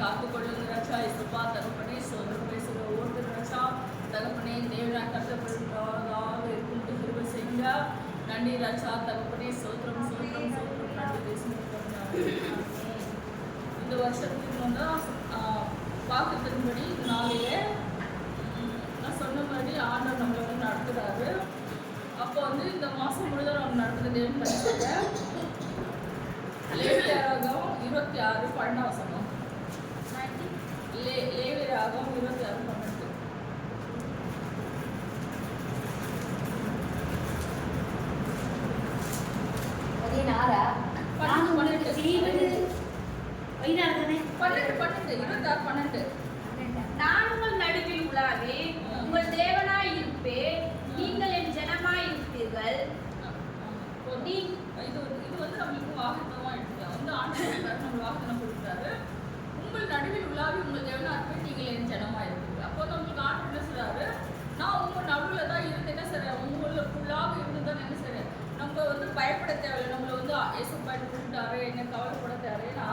காத்துக்கொள்ளுங்க ராஜா. இசுப்பா தகப்பனே சோதனை பேசுகிற ஒவ்வொரு ராஜா தகப்பனே தேவனா கஷ்டப்படுறதாக இருக்கும் கிருபை செய்யுங்க. நன்றி ராஜா தகப்பனே சோத்திரம் சோத்திரம் சோத்திரம் நன்றி பேசுங்க. இந்த வருஷத்துக்கு வந்து வாக்குத்தின்படி நாளையே நான் சொன்ன மாதிரி ஆண்டவர் நம்மளை வந்து நடத்துகிறாரு. அப்போ வந்து இந்த மாதம் முழுவதும் நம்ம நடத்துகிறதேன்னு படிச்சுங்க. லேவியராகம் 26 12 லேவியராகம் 26 12. நான் உங்கள் நடுவில் உலாவே உங்கள் தேவனாய் இருப்பேன், நீங்கள் என் ஜனமாய் இருப்பீர்கள். இது வந்து நம்மளுக்கு வாக்குத்தமா எடுத்துக்கலாம். வந்து ஆண்டவர் நம்ம வாக்குத்தம் கொடுக்குறாரு. உங்கள் நடுவில் உலாவி உங்கள் தேவனா இருப்பேன், நீங்கள் என் ஜனமா இருப்பீங்க. அப்போ நம்மளுக்கு ஆண்டவர் என்ன சொல்றாரு, நான் உங்க நடுவில் தான் இருந்து என்ன செய்றேன், உங்களுக்குள்ளாக இருந்து தான் என்ன செய்றேன். நம்ம வந்து பயப்பட தேவையில்லை. நம்மளை வந்து ஏசப்பாட்டு கொடுத்தாரு, என்ன கவலைப்பட தேவைன்னா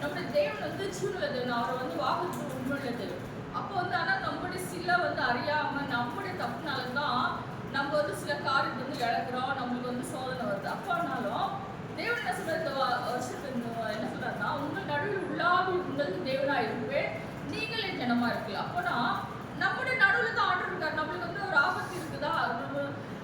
நம்மளுடைய தேவன் வந்து சூழ்நிலை தேவன், அவரை வந்து வாக்குத்தம் உண்மையுள்ள தேவன். அப்போ வந்து ஆனால் நம்மளுடைய சில வந்து அறியாமல் நம்முடைய தப்புனால தான் நம்ம வந்து சில காரியத்தை வந்து இழக்கிறோம், நம்மளுக்கு வந்து சோதனை வருது. அப்போனாலும் தேவன் என்ன சொல்ற வருஷத்துக்கு என்ன சொல்றாருன்னா, உங்கள் நடுவில் உள்ளாவி உங்களுக்கு தேவனாக இருப்பேன், நீங்கள் என் ஜனமா இருக்கலாம். அப்போனா நம்முடைய நடுவில் தான் ஆண்டு இருக்காரு. நம்மளுக்கு வந்து ஒரு ஆபத்து இருக்குதா,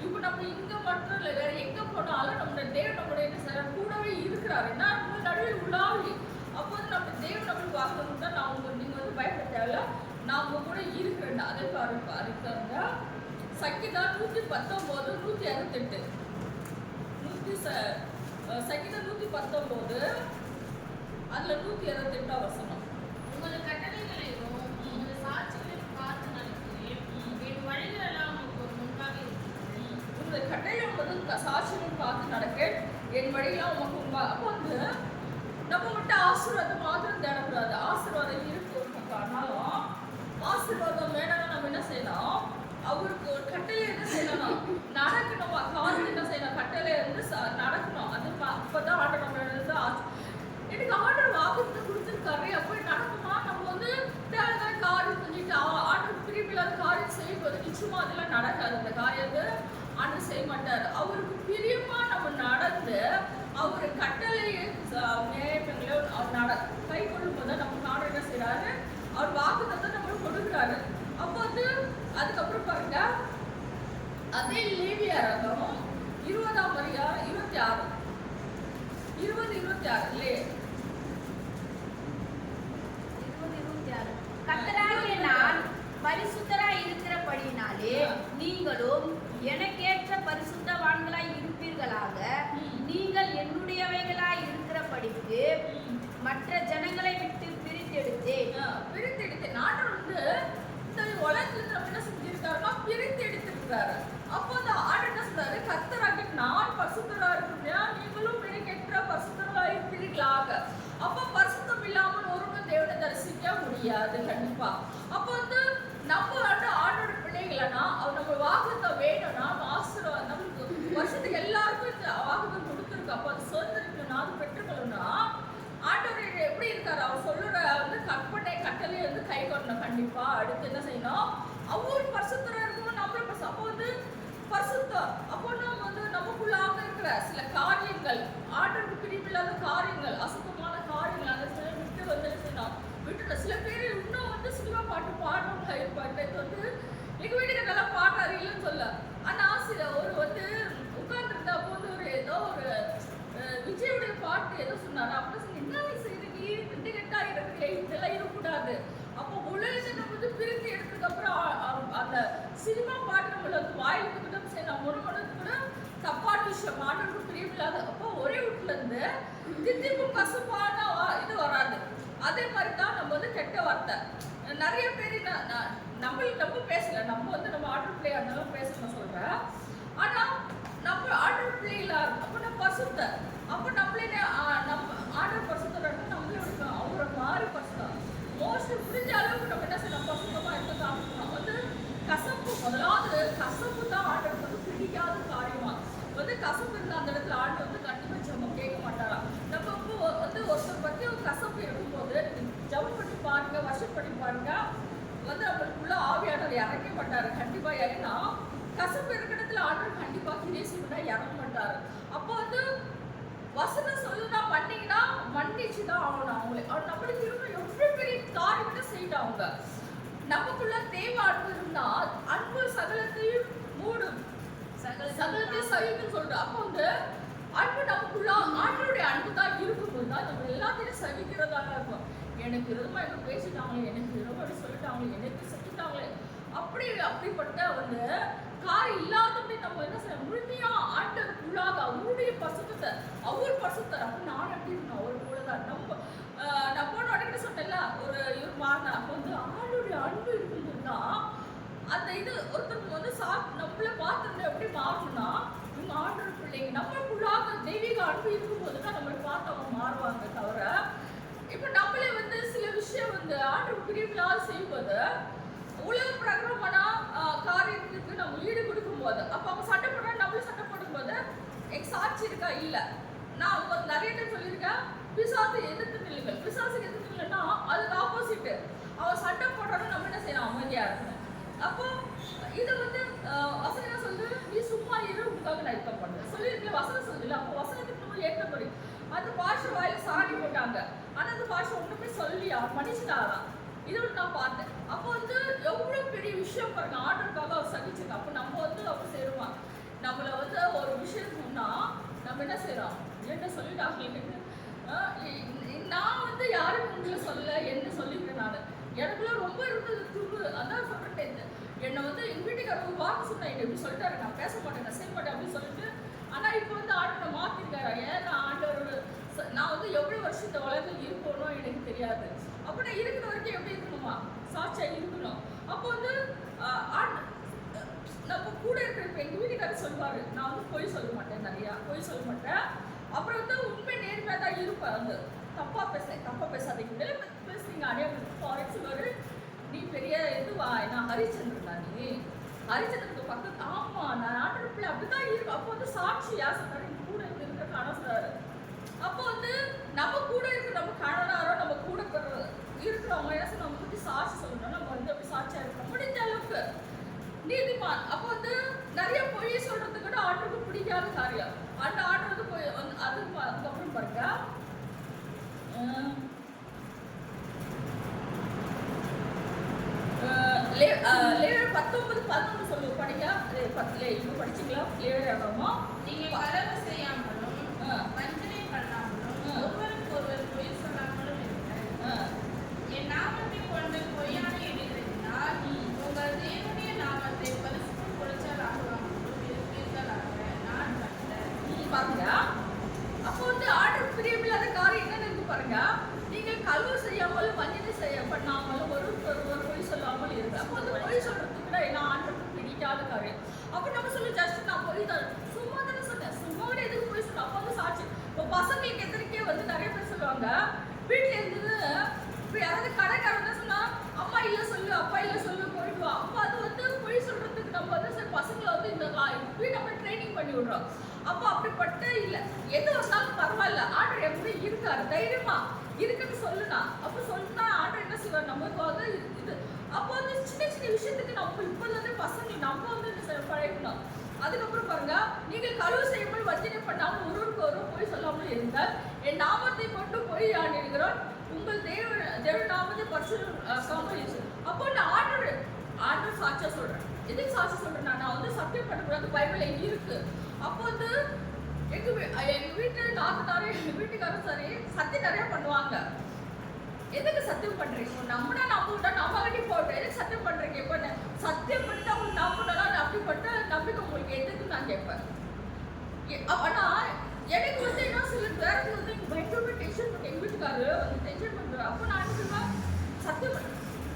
இப்போ நம்ம இங்கே மட்டும் இல்லை, வேற எங்கே போனாலும் நம்மளுடைய தேவன் நம்மளுடைய என்ன செய்யறாரு, கூடவே இருக்கிறாரு. ஏன்னா உங்கள் நடுவில் உள்ளாவி. அப்போ வந்து நம்ம தேவன் நம்மளுக்கு வாக்கு தான், நான் நீங்கள் வந்து பயப்பட தேவையில்ல, நான் உங்க கூட இருக்கிறேன். அதே பாருங்க சங்கீதா 119 168 சங்கீதா 119 அதுல 168 வசனம். உங்கள் கட்டளைகளையும் உங்கள் சாட்சிகளையும் பார்த்து நடக்கிறேன், என் வழிகள் எல்லாம் உங்களுக்கு முன்பாக இருக்கிறது. உங்கள் கட்டளைகள் வந்து சாட்சிகளையும் பார்த்து நடக்க என் வழியெல்லாம் உமக்கு முன்பாக. அப்போ வந்து நம்ம மட்டும் ஆசீர்வாதம் மாத்திரம் தேடக்கூடாது. ஆசீர்வாதம் இருக்கு ஆனாலும் ஆசீர்வாதம் வேணும்னா நம்ம என்ன செய்யணும், அவருக்கு ஒரு கட்டளை என்ன செய்யணும், நடக்கணும். காரணம் என்ன செய்யணும், கட்டளை வந்து நடக்கணும். அது அப்பதான் ஆர்டர் நம்ம எனக்கு ஆர்டர் வாக்குறுதி கொடுத்துருக்காரு. அப்போ நடக்குமா, நம்ம வந்து தேவையான காரியம் செஞ்சுட்டு ஆர்டர் பிரிவில்லாத காரியம் செய்யும்போது நிச்சயமா அதெல்லாம் நடக்காது. அந்த காரியத்தை ஆர்டர் செய்ய மாட்டார். அவருக்கு பிரியமா நம்ம நடந்து அவர் கட்டளையை அவர் கை கொள்ளும் போது நம்ம ஆர்டர் என்ன செய்யறாரு, அவர் வாக்குத்தத்தை நம்மளுக்கு கொடுக்குறாரு. அப்போ வந்து அதுக்கப்புறம் பாருங்க, அதே லேவியராகம் 20 26 கர்த்தராகிய நான் பரிசுத்தராய் இருக்கிறபடினாலே நீங்களும் எனக்கேற்ற பரிசுத்தவான்களாய் இருப்பீர்களாக. நீங்கள் என்னுடையவைகளாய் இருக்கிறபடிக்கு மற்ற ஜனங்களை விட்டு பிரித்தெடுத்தேன். நான் வந்து இந்த உலகத்துல நம்ம என்ன செஞ்சிருக்காருன்னா பிரித்து எடுத்திருக்காரு. அப்போ அந்த ஆர்டர் என்ன சொல்றாரு, கர்த்தராகிய நான் பரிசுத்தரா இருக்கிறேன், நீங்களும் எனக்கேற்ற பரிசுத்தராய் இருப்பீர்களாக. அப்போ பரிசுத்தம் இல்லாமல் ஒருவரும் தேவனை தரிசிக்க முடியாது கண்டிப்பா. அப்போ வந்து நம்ம வந்து ஆண்டோட பிள்ளைகளா அவர் நம்ம வாக்குத்தம் வேணும்னா ஆசீர்வாதம் நம்மளுக்கு வருஷத்துக்கு எல்லாருக்கும் இந்த வாக்குத்தம் கொடுத்துருக்கு. அப்போ அது சுதந்திரிக்கணும், அது பெற்றுக்கணும்னா ஆண்டவர் எப்படி இருக்காரு, அவர் சொல்லுற வந்து கற்பனை கட்டளை வந்து கை கொள்ளணும் கண்டிப்பா. அடுத்து என்ன செய்யணும், அவரும் பரிசுத்தரா இருக்கணும், நம்மளும் அப்போ வந்து பரிசுத்தம். அப்போ நம்ம வந்து நமக்குள்ளாக இருக்கிற சில காரியங்கள், ஆண்டவருக்கு பிரிவில்லாத காரியங்கள், அசுத்தமான காரியங்கள், அதை சில விட்டு வந்து என்ன செய்யணும், விட்டுட்டு சில பேர் இன்னும் வந்து சினிமா பாட்டு பாடுறவங்க இருப்பாங்க. இது வந்து எங்க வீட்டுக்கு நல்லா பாடுறாரு இல்லைன்னு சொல்ல, ஆனா சில ஒரு வந்து உட்கார்ந்துருந்தா அப்போ வந்து ஒரு ஏதோ ஒரு விஜயோடைய பாட்டு ஏதோ சொன்னாரு. அப்படி சொல்லி என்ன செய்யறீங்க, ரெண்டு கெட்டா இருக்கு, இதெல்லாம் இருக்கக்கூடாது. அப்போ உலகத்தை நம்ம வந்து பிரித்து எடுத்ததுக்கு அப்புறம் அந்த சினிமா பாட்டு நம்மள வாயிலுக்கு கூட சரி நம்ம முழுவதுக்கு கூட தப்பான விஷயம், ஆண்டவருக்கு பிரியமில்லாத. அப்போ ஒரே வீட்டுல இருந்து தித்திப்பும் கசப்பான இது வராது. அதே மாதிரி தான் நம்ம வந்து கெட்ட வார்த்தை நிறைய பேர் நம்ம பேசல, நம்ம வந்து நம்ம ஆர்டர் பிள்ளை அதெல்லாம் பேசணும் சொல்றேன். ஆனா நம்ம ஆர்டர் பிள்ளைகளா அப்போ நம்ம பசுத்த, அப்போ நம்மளே நம்ம ஆர்டர் பசுத்த நம்மளே இருக்கோம், அவரை மாறி பசுத்தோம். மோஸ்ட்லி புரிஞ்ச அளவுக்கு நம்ம என்ன செய்யணும், பசுத்தமா இருக்க வந்து கசப்பு. முதலாவது கசப்பு தான் ஆர்டர் வந்து பிடிக்காத காரியமா வந்து கசப்பு இருந்தால் அந்த இடத்துல ஆண்டு வந்து கண்டிப்பாக ஜபம் கேட்க மாட்டாரா. நம்ம இப்போ வந்து ஒருத்தர் பற்றி ஒரு கசப்பு இருக்கும்போது ஜபம் பண்ணி பண்ணி பாருங்க. வந்து நம்மளுக்குள்ள ஆவியானவர் இறக்க மாட்டாரு கண்டிப்பா. ஏன்னா கசப்பு இருக்கிற இடத்துல ஆண்டவர் கண்டிப்பா கிரியை செய்யணும்னா இறங்க மாட்டாரு. அப்போ வந்து வசனம் சொல்லுனா பண்ணீங்கன்னா மன்னிச்சுதான் ஆகணும் அவங்களே. அவர் நம்மளுக்கு இருக்க எவ்வளவு பெரிய காரியத்தை செய்யணும் அவங்க. நமக்குள்ள தேவை அன்பு இருந்தா அன்பு சகலத்தையும் மூடும், சகலத்தையும் சகிக்கும் சொல்றோம். அப்போ வந்து அன்பு நமக்குள்ள ஆண்டவருடைய அன்பு தான் இருக்கும்போது தான் நம்ம எல்லாத்தையும் சகிக்கிறதாக இருக்கும். எனக்கு விதமா என்ன பேசிட்டாங்களே, எனக்கு விதமா சொல்லிட்டாங்களே, எனக்கு செஞ்சுட்டாங்களே, அப்படிப்பட்ட வந்து காரியம் இல்லாதபடி நம்ம என்ன செய்ய முழுமையா ஆண்டவருக்குள்ளாக அவருடைய பசுத்தத்தை, அவர் பசுத்தர். அப்ப நான் எப்படி இருக்கணும் அவர் போலதான். நான் போன உடனே சொன்னேன்ல ஒரு மாறின. அப்போ வந்து ஆண்டோடைய அன்பு இருக்கும்போது தான் அந்த இது ஒருத்தருக்கு வந்து நம்மள பார்த்து எப்படி மாறணும்னா இவங்க ஆண்டவர் பிள்ளைங்க நம்மளுக்குள்ளாக தெய்வீக அன்பு இருக்கும்போது தான் நம்மளை பார்த்து அவங்க மாறுவாங்க. தவிர இப்ப நம்மளே வந்து சில விஷயம் வந்து ஆண்டவர் பிரிவில்லாத செய்யும்போது உலக பிரகரமான காரியத்துக்கு நம்ம ஈடு கொடுக்கும் போது அப்ப அவங்க சண்டை போடுறா நம்மளும் சண்டை போடும்போது எனக்கு சாட்சி இருக்கா இல்ல. நான் நிறைய டைம் சொல்லியிருக்கேன், பிசாசை எதிர்த்து நில்லுங்கள். பிசாசை எதிர்த்து நில்லுன்னா அதுக்கு ஆப்போசிட். அவன் சண்டை போடுறான்னு நம்ம என்ன செய்யணும், அமைதியா இருக்கணும். அப்போ இது வந்து வசனம் என்ன சொல்லுது, நீ சும்மா இரு உனக்காக நான் யுத்தம் பண்றேன் சொல்லியிருக்கேன். வசனம் சொல்லுதுல, அப்போ வசனத்துக்கு நம்ம ஏற்றபடி அந்த பாஷை வாயில சாணி போட்டாங்க. ஆனா அந்த பாஷை ஒண்ணுமே சொல்லி அவன் மன்னிச்சுட்டாராம். இது நான் பார்த்தேன். அப்போ வந்து எவ்வளவு பெரிய விஷயம் பாருங்க, ஆர்டருக்காக அவர் சகிச்சுங்க. அப்போ நம்ம வந்து அவர் சேருவான். நம்மள வந்து ஒரு விஷயம் சொன்னா நம்ம என்ன செய்யறோம், என்ன சொல்லிட்டாங்க. நான் வந்து யாரும் உங்களை சொல்ல என்ன சொல்லிக்கிறேன். நான் எனக்குள்ள ரொம்ப இருந்தது துரு. அதான் சொல்றேன், என்னை வந்து எங்க வீட்டுக்காரர் ஒரு வார்த்தை சொன்னா என்ன எப்படி சொல்லிட்டாரு, நான் பேச மாட்டேன், நான் செய்ய மாட்டேன் அப்படின்னு சொல்லிட்டு. ஆனா இப்போ வந்து ஆண்டவரை மாத்திருக்காரு. ஏன்னா ஆண்டவர் நான் வந்து எவ்வளவு வருஷம் இந்த உலகத்தில் இருக்கணும் எனக்கு தெரியாது. அப்போ நான் இருக்கிற வரைக்கும் எப்படி இருக்கணுமா, சாட்சியா இருக்கணும். அப்போ வந்து நம்ம கூட இருக்கிற இப்போ எங்கள் வீட்டுக்காரர் சொல்லுவாரு, நான் வந்து பொய் சொல்ல மாட்டேன், நிறையா பொய் சொல்ல மாட்டேன். அப்புறம் வந்து உண்மை நேர்மையாக தான் இருப்பேன். வந்து தப்பா பேசாதீங்க பேசுறீங்க அடையாளம். ஃபார் எக்ஸாம்பிள் நீ பெரிய இதுவா, நான் ஹரிச்சந்திரன் தான், நீ ஹரிச்சந்திரனுக்கு பக்கத்து. ஆமா நான் ஆண்டவர் பிள்ளை அப்படிதான் இருக்கும். அப்போ வந்து சாட்சி யார் சொல்றாரு, கூட இருக்கிற கணவன் சொல்றாரு. அப்போ வந்து நம்ம கூட இருக்கிற நம்ம கணவனாரோ நம்ம கூட இருக்கிறவங்க என்ன நம்ம பத்தி சாட்சி சொல்லணும். நம்ம வந்து அப்படி சாட்சியா இருக்கணும் முடிஞ்ச அளவுக்கு நீதிமான். அப்போ வந்து நிறைய பொய் சொல்றது கூட ஆண்டருக்கு பிடிக்காத காரியம். அந்த ஆண்டர் வந்து போய் அதுக்கப்புறம் பாருங்க, லேவியர் 19:11 சொல்லு படிங்க. 10 இப்போ படிச்சீங்களா? லேவியராகமோ, நீங்க களவு செய்யாமலும் வஞ்சனை பண்ணாமலும் ஒருவருக்கு ஒருவர் பொய் சொல்லாமலும் இருங்கள். என் நாமத்தை கொண்டு பொய்யான எண்ணினால் உங்கள் தேவனுடைய நாமத்தை பரிசுத்த குலைச்சலாக்குவாமலும் இருப்பீர்களாக நான் கண்டேன். பாருங்க. அப்போ வந்து ஆண்டவர் பிரியமில்லாத காரியம் என்னன்னு இருக்கு பாருங்க. நீங்கள் களவு செய்யாமலும் வஞ்சனை பண்ணாமலும் ஒரு பொய் சொல்லாமல் இருக்கு. அப்போ வந்து பொய் சொல்றதுக்கு கூட என்ன ஆண்டவருக்கு பிடிக்காத காரியம். அப்போ நம்ம சொல்லி ஜஸ்ட் நான் பொய் தான் சும்மா தானே சொன்னேன், சும்மாவே எதுக்கு பொய் சொன்னேன். அப்போ வந்து சாட்சி. இப்போ பசங்களுக்கு எதிர்க்கே வந்து நிறைய பேர் சொல்லுவாங்க, வீட்டுல இருந்தது இப்போ யாராவது கடைக்காரங்க சொன்னா அம்மா இல்ல சொல்லு, அப்பா இல்ல சொல்லு, போயிடுவா. அப்போ அது வந்து பொய் சொல்றதுக்கு நம்ம வந்து சரி பசங்களை வந்து இந்த நம்ம ட்ரைனிங் பண்ணி விடுறோம். அப்போ அப்படிப்பட்ட இல்லை, எது வந்தாலும் பரவாயில்ல, ஆண்டர் எப்படி இருக்காரு, தைரியமா இருக்குன்னு சொல்லுனா. அப்போ சொல்லுனா ஆண்டர் என்ன செய்வார், நமக்கு வந்து இது. அப்போ வந்து சின்ன சின்ன விஷயத்துக்கு நம்ம இப்போது பசங்க நம்ம வந்து பழகணும். அதுக்கப்புறம் பாருங்க, நீங்கள் களவு செய்யாமல் வஞ்சனை பண்ணாமல் ஒருவருக்கு ஒருவர் பொய் சொல்லாமல் இருந்தால் என் நாமத்தை கொண்டு பொய் ஆண்டிருக்கிறோம் உங்கள் தேவ நாமத்தை பரிசுத்தமாக்கி. அப்போ நான் ஆண்டர் சாட்சியா சொல்றேன். எதுக்கு சாட்சி சொல்றேன், நான் வந்து சத்தியம் பண்ணக்கூடாது, பைபிள்ல இருக்கு. அப்போ வந்து எங்க வீட்டு நாத்தனாரும் எங்க வீட்டுக்காரும் சரி சத்தியம் நிறைய பண்ணுவாங்க. எதுக்கு சத்தியம் பண்றீங்க, நம்பினா நம்பிட்டா நம்ம கட்டி போட்டோம், எதுக்கு சத்தியம் பண்றீங்க? இப்போ சத்தியம் பண்ணிட்டு அவங்க நம்பினா அப்படிப்பட்ட நம்பிக்கை உங்களுக்கு எதுக்கு நான் கேட்பேன். ஆனா எனக்கு வந்து என்ன சில பேருக்கு வந்து பயங்கரமா டென்ஷன் பண்ண எங்க வீட்டுக்காரு வந்து டென்ஷன் பண்றாரு. அப்போ நான் சொல்லுவேன், சத்தியம்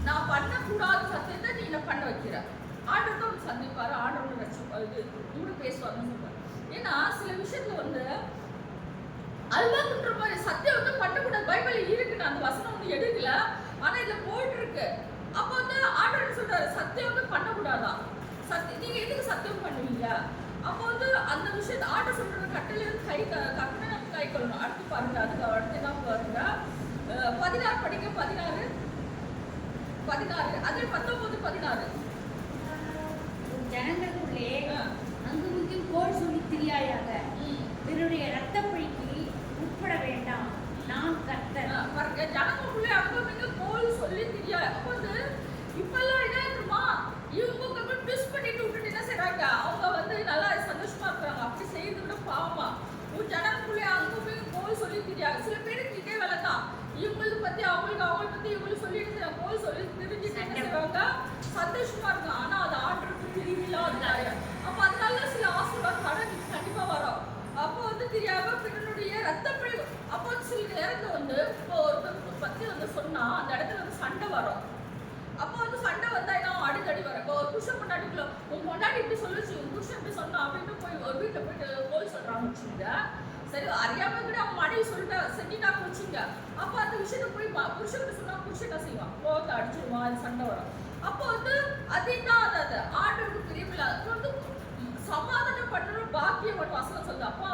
நான் பண்ணக்கூடாத சத்தியத்தை நீ என்ன பண்ண வைக்கிற. ஆண்டவர் தான் சந்திப்பாரு, ஆண்டவர் வச்சு கூட பேசுவாங்கன்னு சொல்லுவாங்க. ஏன்னா சில விஷயத்துல வந்து அல்வாக்குன்ற மாதிரி சத்தியம் வந்து பண்ணக்கூடாது, பைபிள் இருக்கு, அந்த வசனம் வந்து எடுக்கல, ஆனா இதுல போயிட்டு இருக்கு. அப்போ வந்து ஆண்டவர் சொல்றாரு சத்தியம் வந்து பண்ணக்கூடாதான். நீங்க எதுக்கு சத்தியம் பண்ணுவீங்க? அப்போ வந்து அந்த விஷயத்தை ஆண்டவர் சொல்ற கட்டளை கட்டளை கை கொள்ளணும். அடுத்து பாருங்க, அதுக்கு அடுத்து தான் பாருங்க 16 படிக்க 16 அதுல 19:16. ஜனங்களுக்குள்ளே அங்குமிங்கும் கோல் சொல்லி திரியாயாக, பிறருடைய இரத்தப்பழிக்கு உட்பட வேண்டாம், நான் கர்த்தர். பாருங்க, ஜனங்களுக்குள்ளே அங்குமிங்க கோல் சொல்லி தெரியாது. அப்போ வந்து இப்பெல்லாம் என்ன இருக்குமா, இவங்க கொஞ்சம் ட்விஸ்ட் பண்ணிட்டு விட்டுட்டு என்ன செய்றாங்க, அவங்க வந்து நல்லா சந்தோஷமா இருக்கிறாங்க. அப்படி செய்யறது விட பாவமா, உன் ஜனங்களுக்குள்ளே அங்குமிங்க கோல் சொல்லி தெரியாது. சில பேருக்கு இதே வேலை தான், இவங்களுக்கு பத்தி அவங்களுக்கு, அவங்களை பத்தி இவங்களுக்கு சொல்லிட்டு கோல் சொல்லி தெரிஞ்சுட்டு என்ன செய்வாங்க, சந்தோஷமா இருக்கும். ஆனா அது ஆர்டருக்கு பிரிவில்லாத காரியம். அப்ப அதனால சில ஆசீர்வாதம் கண்டிப்பா வரும். அப்போ வந்து தெரியாம பின்னனுடைய ரத்தப்பழி. அப்போ சில நேரத்துல வந்து இப்போ ஒருத்தர் பத்தி வந்து சொன்னா அந்த இடத்துல வந்து சண்டை வரும். அப்போ வந்து சண்டை வந்தா என்ன அடிக்கடி வரும். இப்போ ஒரு புருஷன் பொண்டாட்டிக்குள்ள உன் பொண்டாட்டி இப்படி சொல்லுச்சு, உன் புருஷன் இப்படி சொன்னா அப்படின்னு போய் ஒரு வீட்டுல போயிட்டு கோல் சொல்றாங்க வச்சுங்க. சரி, அறியாம கூட அவங்க மனைவி சொல்லிட்டா செஞ்சுட்டாங்க வச்சுங்க. அப்போ அந்த விஷயத்த போய் புருஷன் சொன்னா புருஷன் என்ன செய்வான், கோவத்தை அடிச்சிருவான், அது சண்டை வரும். அப்போ வந்து அதுதான் அது ஆண்டவருக்கு பிரியமில்லை. அது வந்து சமாதானம் பண்ற பாக்கியம் ஒரு வசனம் சொல்லுது. அப்போ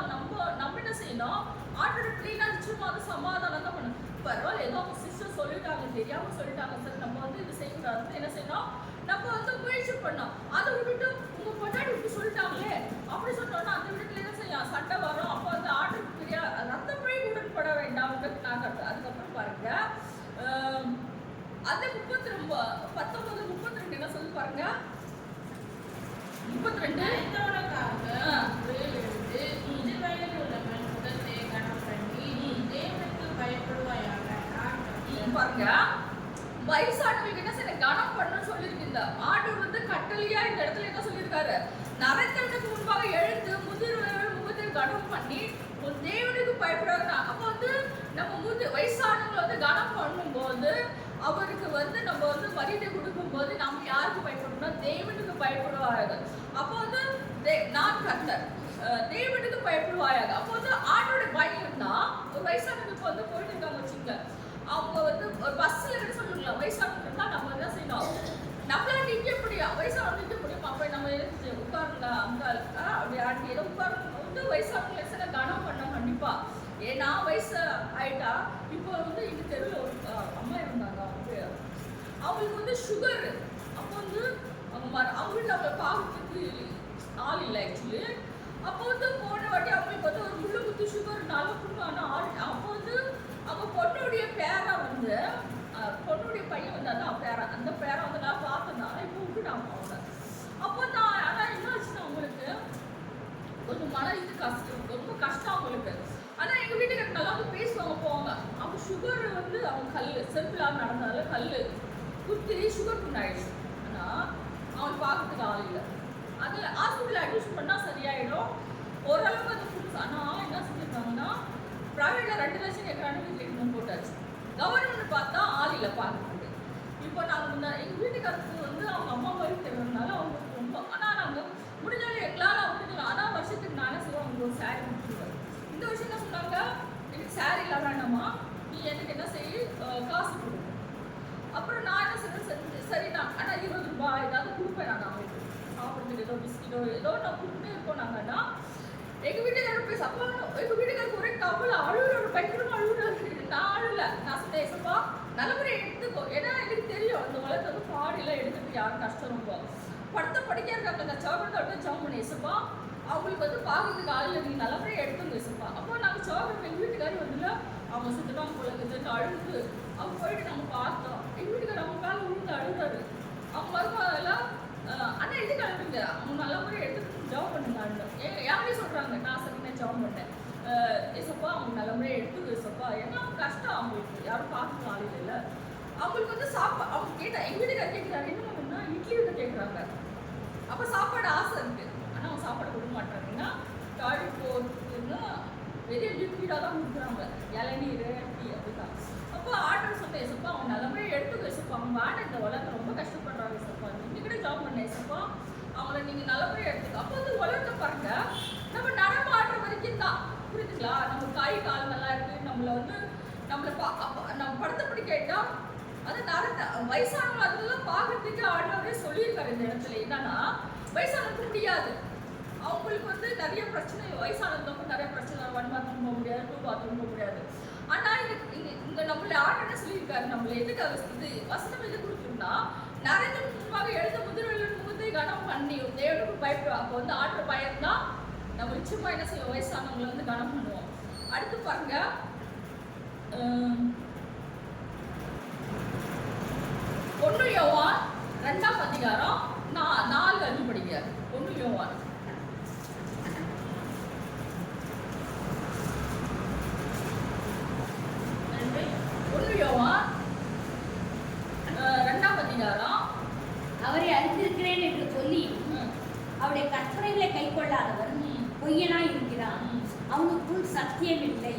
நம்ம என்ன செய்யணும், ஆண்டோட பிள்ளைனா நிச்சயமா அது சமாதானம் தான் பண்ணணும். பரவாயில்ல, ஏதோ அவங்க சிஸ்டர் சொல்லிட்டாங்க, தெரியாம சொல்லிட்டாங்க, சரி நம்ம வந்து இது செய்யக்கூடாதுன்னு என்ன செய்யணும், நம்ம வந்து முயற்சி பண்ணோம். அதை விட்டுட்டு உங்க பொண்டாட்டி இப்படி சொல்லிட்டாங்களே அப்படி சொன்னோம்னா அந்த வீட்டுல என்ன செய்யலாம், சண்டை வரும். அப்போ வந்து ஆண்டோருக்கு பிரியா ரத்தப்பழி உடன்பட வேண்டாம். அதுக்கப்புறம் பாருங்க, அது 19:32 என்ன சொல்லி பாருங்க, 32. பாருங்க, வயசானவங்களுக்கு என்ன செய்ய கனம் பண்ணணும்னு சொல்லியிருக்கு. இந்த ஆண்டவர் வந்து கட்டளையா இந்த இடத்துல என்ன சொல்லியிருக்காரு, நரக்கத்துக்கு முன்பாக எழுந்து முதிர்வர்கள் முகத்தில் கனம் பண்ணி ஒரு தேவனுக்கு பயப்படுவாங்க. அப்போ வந்து நம்ம வயசானவங்களை வந்து கனம் பண்ணும்போது அவருக்கு வந்து நம்ம வந்து மரியாதை கொடுக்கும்போது நம்ம யாருக்கு பயப்படணும்னா தேவனுக்கு பயப்படுவாங்க. அப்போ வந்து நான் கர்த்தர், தேவனுக்கு பயப்படுவாயாக. அப்போ வந்து ஆண்டோட பயம் தான். ஒரு வயசானவங்களுக்கு வந்து போயிட்டு இருக்காங்க வச்சுங்க, அவங்க வந்து ஒரு பஸ்ல என்ன சொல்லுங்களா, வயசானவங்க தான் நம்ம என்ன செய்யணும், நம்மளால நிற்க முடியும், வயசானவங்க நிற்க முடியும். அப்போ நம்ம உட்காருங்க அங்க அப்படி ஆண்டி ஏதோ உட்காரணும் வந்து வயசானவங்க என்ன கனம் பண்ணோம் கண்டிப்பா. ஏன்னா வயசு ஆயிட்டா. இப்போ வந்து எங்க தெருவில் ஒரு அம்மா இருந்தாங்க, அவங்களுக்கு வந்து சுகர். அப்போ வந்து அவங்க வீட்டில் அவங்களை பார்க்கறதுக்கு ஆள் இல்லை ஆக்சுவலி. அப்போ வந்து போன வாட்டி அவங்களுக்கு வந்து ஒரு முள்ளு குத்தி சுகர்னால புண்ணான ஆள். அப்போ வந்து அவங்க பொண்ணுடைய பேரை வந்து பொண்ணுடைய பையன் வந்து அதான் பேரை, அந்த பேரை வந்து நான் பார்த்ததுனால இப்போ விட்டுட்டாங்க அவங்க. அப்போ நான் ஆனால் என்ன ஆச்சுன்னா அவங்களுக்கு கொஞ்சம் மன இது கஷ்டம், ரொம்ப கஷ்டம் அவங்களுக்கு. ஆனால் எங்கள் வீட்டுக்கு நல்லா வந்து பேசுவாங்க போவாங்க. அவங்க சுகர் வந்து அவங்க செருப்பில்லாமல் நடந்தால கல் குத்தி சுகர் புண்ணாயிடுச்சு. ஆனால் அவன் பார்க்கறதுக்கு ஆள் இல்லை. அது ஹாஸ்பிட்டல் அட்மிட் பண்ணால் சரியாயிடும் ஓரளவுக்கு அந்த ஃபுட்ஸ். ஆனால் என்ன செஞ்சுருக்காங்கன்னா ப்ரைவேட்டில் 2 லட்சம் கேட்குறாங்க, ட்ரீட்மெண்ட் போட்டாச்சு. கவர்மெண்ட் பார்த்தா ஆள் இல்லை பார்க்கறதுக்கு. இப்போ நாங்கள் எங்கள் வீட்டுக்காரருக்கு வந்து அவங்க அம்மா மாதிரி தேவைனால அவங்க ரொம்ப, ஆனால் நாங்கள் முடிஞ்சாலும் எங்களால் அவங்க. ஆனால் வருஷத்துக்கு நானே சொல்லுவோம் அவங்க ஒரு சாரி முடிச்சுருவாங்க. இந்த வருஷம் என்ன சொன்னாங்க, எனக்கு சாரி இல்லை வேண்டாமா, நீ எனக்கு என்ன செய்ய காசு கொடுக்கும். அப்புறம் நான் என்ன செய்வேன், சரி நான் ஆனால் 20 ரூபாய் ஏதாவது கொடுப்பேன். நான் அவங்களுக்கு சாப்பிட்றதுக்கு ஏதோ பிஸ்கிட்டோ ஏதோ நான் கொடுத்துட்டே இருக்கோம். நாங்கன்னா எங்கள் வீட்டுக்காரர் பேச, அப்போ எங்கள் வீட்டுக்காரருக்கு ஒரே கவலை, அழுகுற பயங்கரமாக அழுகுறாரு. நான் அழுல, நான் சொன்னேன் ஏசப்பா நல்லபடியா எடுத்துக்கோ. ஏன்னா எனக்கு தெரியும் இந்த உலகத்தை வந்து பாடியெல்லாம் எடுத்துட்டு யாரும் கஷ்டம் ரொம்ப படுத்த படிக்க இருக்காங்க. அந்த சோகத்தை ஜாம் பண்ணி ஏசப்பா அவங்களுக்கு வந்து பார்க்கறதுக்கு ஆளில் நீங்கள் நல்லபடியாக எடுத்துங்க ஏசப்பா. அப்போ நாங்கள் சோகம் எங்கள் வீட்டுக்காரி வந்துல அவங்க சுத்தமாக போலக்குதுன்னு அழுது அவங்க போயிட்டு நம்ம பார்த்தோம். எங்கள் வீட்டுக்காரர் அவங்க கால விழுந்து அழுகுறாரு. அவங்க மருமகெல்லாம் அண்ணா எதுக்கு அழுதுங்க, அவங்க நல்லபடியாக எடுத்துக்கிட்டு ஜாப் பண்ணுங்க. யாரே சொல்கிறாங்க, நான் சரிங்க ஜாப் பண்ணேன் ஏசப்பா அவங்க நல்லபடியாக எடுத்துக்க ஏசப்பா. ஏன்னா கஷ்டம் அவங்களுக்கு, யாரும் பார்க்கணும் ஆளில் இல்லை. அவங்களுக்கு வந்து அவங்க கேட்டா எங்கள் வீட்டுக்காரர் கேட்குறாரு என்ன பண்ணுன்னா இட்லி வந்து கேட்குறாங்க. அப்போ சாப்பாடு ஆசை இருக்குது, ஆனால் அவங்க சாப்பாடு கொடுக்க மாட்டாங்கன்னா டாய்லெட் போகிறதுன்னா வெறும் லிக்விடாக தான் கொடுக்குறாங்க, இளநீர் டீ அப்படிதான். அப்போ ஆர்டர் சொன்ன ஏசப்பா அவங்க நல்லபடியாக எடுத்துக்க ஏசப்பா. அவங்க வேண்டாம் இந்த உலகத்தை ரொம்ப கஷ்டப்படுறாங்க ஏசப்பா, நீங்கள் கூட ஜாப் பண்ண ஏசப்பா அவங்கள நீங்கள் நல்லபடியாக எடுத்துக்க. அப்போ வந்து உலகத்தை பாருங்க, நம்ம நடமாடுற வரைக்கும் தான் புரியுதுங்களா. நம்ம கை கால் நல்லா இருக்குது, நம்மளை வந்து நம்ம படுத்தப்படி கேட்டால் அது நடந்த வயசானவங்க அதெல்லாம் பார்க்கறதுக்கு ஆண்டவரே சொல்லியிருக்காரு இந்த இடத்துல. என்னன்னா வயசானவங்க முடியாது, அவங்களுக்கு வந்து நிறைய பிரச்சனை, வயசானவங்க நிறைய பிரச்சனை, 1 பாத்ரூம் போக முடியாது, 2 பாத்ரூம் போக முடியாது. ஆனால் இங்கே நம்மள ஆண்டவரே சொல்லியிருக்காரு நம்மள எதுக்காக இது வசனம் எது கொடுத்துருந்தா நரேந்திரன் முன்பாக எழுத முதிர்வெளியின் முகத்தை கனம் பண்ணி தேவனுக்கு பயப்படுவோம். அப்போ வந்து ஆண்டவர் பயந்தா நம்ம நிச்சயமா என்ன செய்வோம், வயசானவங்களை வந்து கனம் பண்ணுவோம். அடுத்து பாருங்க, 1 யோவான் 2ஆம் அதிகாரம் 4 படிங்க. 1 யோவான் 2ஆம் அதிகாரம். அவரை அறிந்திருக்கிறேன் என்று சொல்லி அவருடைய கற்பனைகளை கைக்கொள்ளாதவன் பொய்யனாய் இருக்கிறான். அவனுக்குள் சத்தியம் இல்லை.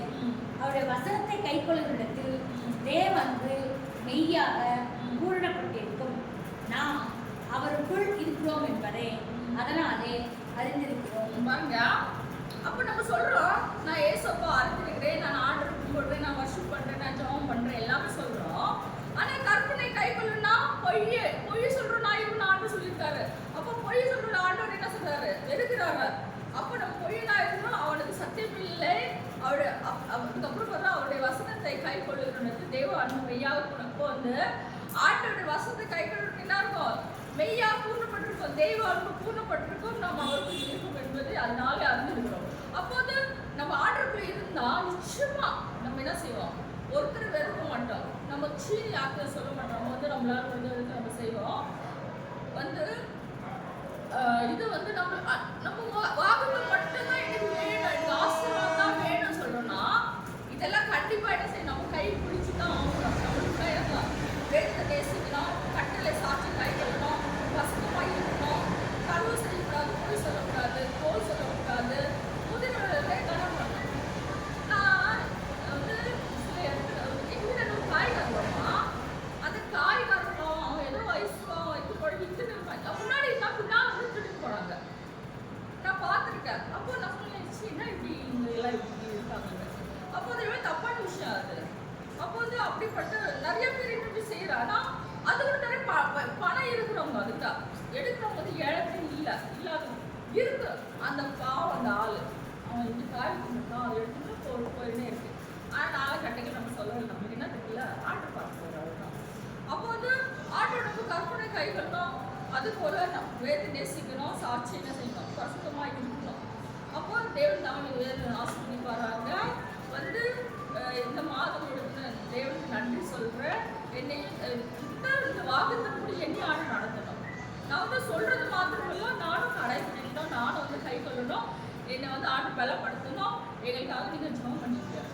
அவருடைய வசனத்தை கைக்கொள்ளுவதற்கு தேவன்று மெய்யாக பூரணப்பட்டிருக்கும். நாம் அவருக்குள் இருக்கிறோம் என்பதை அதனாலே அறிந்திருக்கிறோம். பாருங்க, அப்ப நம்ம சொல்றோம், நான் ஏசப்பா அறிந்திருக்கிறேன், நான் ஆண்டரை கும்பிடுறேன், நான் வர்ஷிப் பண்றேன், நான் ஜெபம் பண்றேன், எல்லாமே சொல்றோம். ஆனா கற்பனை கைக்கொள்ளுன்னா பொய் சொல்றோம். நான் இவன் ஆண்டு சொல்லியிருக்காரு. அப்ப பொய் சொல்ற ஆண்டவர் என்ன சொல்றாரு, வெறுக்கிறாரு. அப்ப நம்ம பொய்யனா இருக்கணும், அவனுக்கு சத்தியம் இல்லை. அதுக்கப்புறம் பார்த்தா அவருடைய வசனத்தை கை கொள்ளுகிறது தேவ அன்பு மெய்யாக அப்போ வந்து ஆண்டோடைய வசனத்தை கை கொள்ளுறது என்ன இருக்கும், மெய்யா பூர்ணப்பட்டிருக்கும், தெய்வ அன்பு பூர்ணப்பட்டிருக்கும், நம்ம அவருக்கு இருக்கும் என்பதை அதனால அறிந்திருக்கிறோம். அப்போ வந்து நம்ம ஆண்டருக்குள்ள இருந்தா நிச்சயமா நம்ம என்ன செய்வோம், ஒருத்தர் வெறுக்க மாட்டோம். நம்ம சீனி ஆக்கள் சொல்ல மாட்டோம். நம்ம வந்து நம்மளால முடிஞ்ச நம்ம செய்வோம். வந்து இது வந்து நம்ம வாக்குக்கு மட்டும்தான் எனக்கு வேணும், எனக்கு ஆசீர்வாதம் தான் வேணும்னு சொல்றோம்னா இதெல்லாம் கண்டிப்பா என்ன செய்யணும், நம்ம கை பிடிச்சி தான் ஆகணும். நம்மளுக்கு கையெல்லாம் வேதத்தை நேசிக்கணும், கட்டளை சாட்சி கை கொள்ளணும், வசனமா இருக்கணும், கருவு செய்யக்கூடாது, பொய் சொல்லக்கூடாது, தோல் சொல்லக்கூடாது, முதிர்வர்களே கடன் பண்ணணும். நான் வந்து சில இடத்துல எங்க நம்ம காய் கருவோமா, அந்த காய் கருவோம் அவன் ஏதோ வயசுக்கும் வைத்து பழகிட்டு முன்னாடி இருந்தா பின்னால் வந்து திருட்டு போறாங்க. நான் பார்த்துருக்கேன். அப்போ நம்ம என்ன இப்படி இவங்க எல்லாம் இப்படி இருக்காங்க. அப்போ அது எவ்வளோ தப்பான விஷயம் அது. அப்போ வந்து அப்படிப்பட்ட நிறைய பேர் இப்படி செய்யறாங்க. அது ஒரு நிறைய பணம் இருக்கிறவங்க அதுதான் எடுக்கிறவங்க வந்து ஏழை இல்லை இல்லாதவங்க இருக்கு. அந்த பாவம் அந்த ஆளு அவன் இப்படி காய் கொடுத்துருக்கான், அதை எடுத்துட்டு போயினே இருக்கு. ஆனால் நாளை கட்டைக்கு நம்ம சொல்லலை, நம்மளுக்கு என்ன தெரியல, ஆட்டை பார்க்க போகிறோம். அப்போ வந்து ஆட்டோட கற்பனை கைகள்லாம் அது போல நம்ம வேத நேசிக்கணும், சாட்சி என்ன செய்யணும், பரிசுத்தமாக இருக்கணும். அப்போ தேவன் தாமே வேத ஆசிரியப்பாராங்க. வந்து இந்த மாதம் கொடுத்து தேவனுக்கு நன்றி சொல்கிறேன். என்னை இந்த வாக்குத்தபடி என்னை ஆண்டு நடத்தணும். நான் வந்து சொல்றது மாத்திரம் இல்லை, நானும் கடைபிடிக்கணும், நானும் வந்து கை கொள்ளணும். என்னை வந்து ஆண்டு பலப்படுத்தணும். எங்களுக்காக நீங்கள் ஜெபம் பண்ணிக்கிறேன்.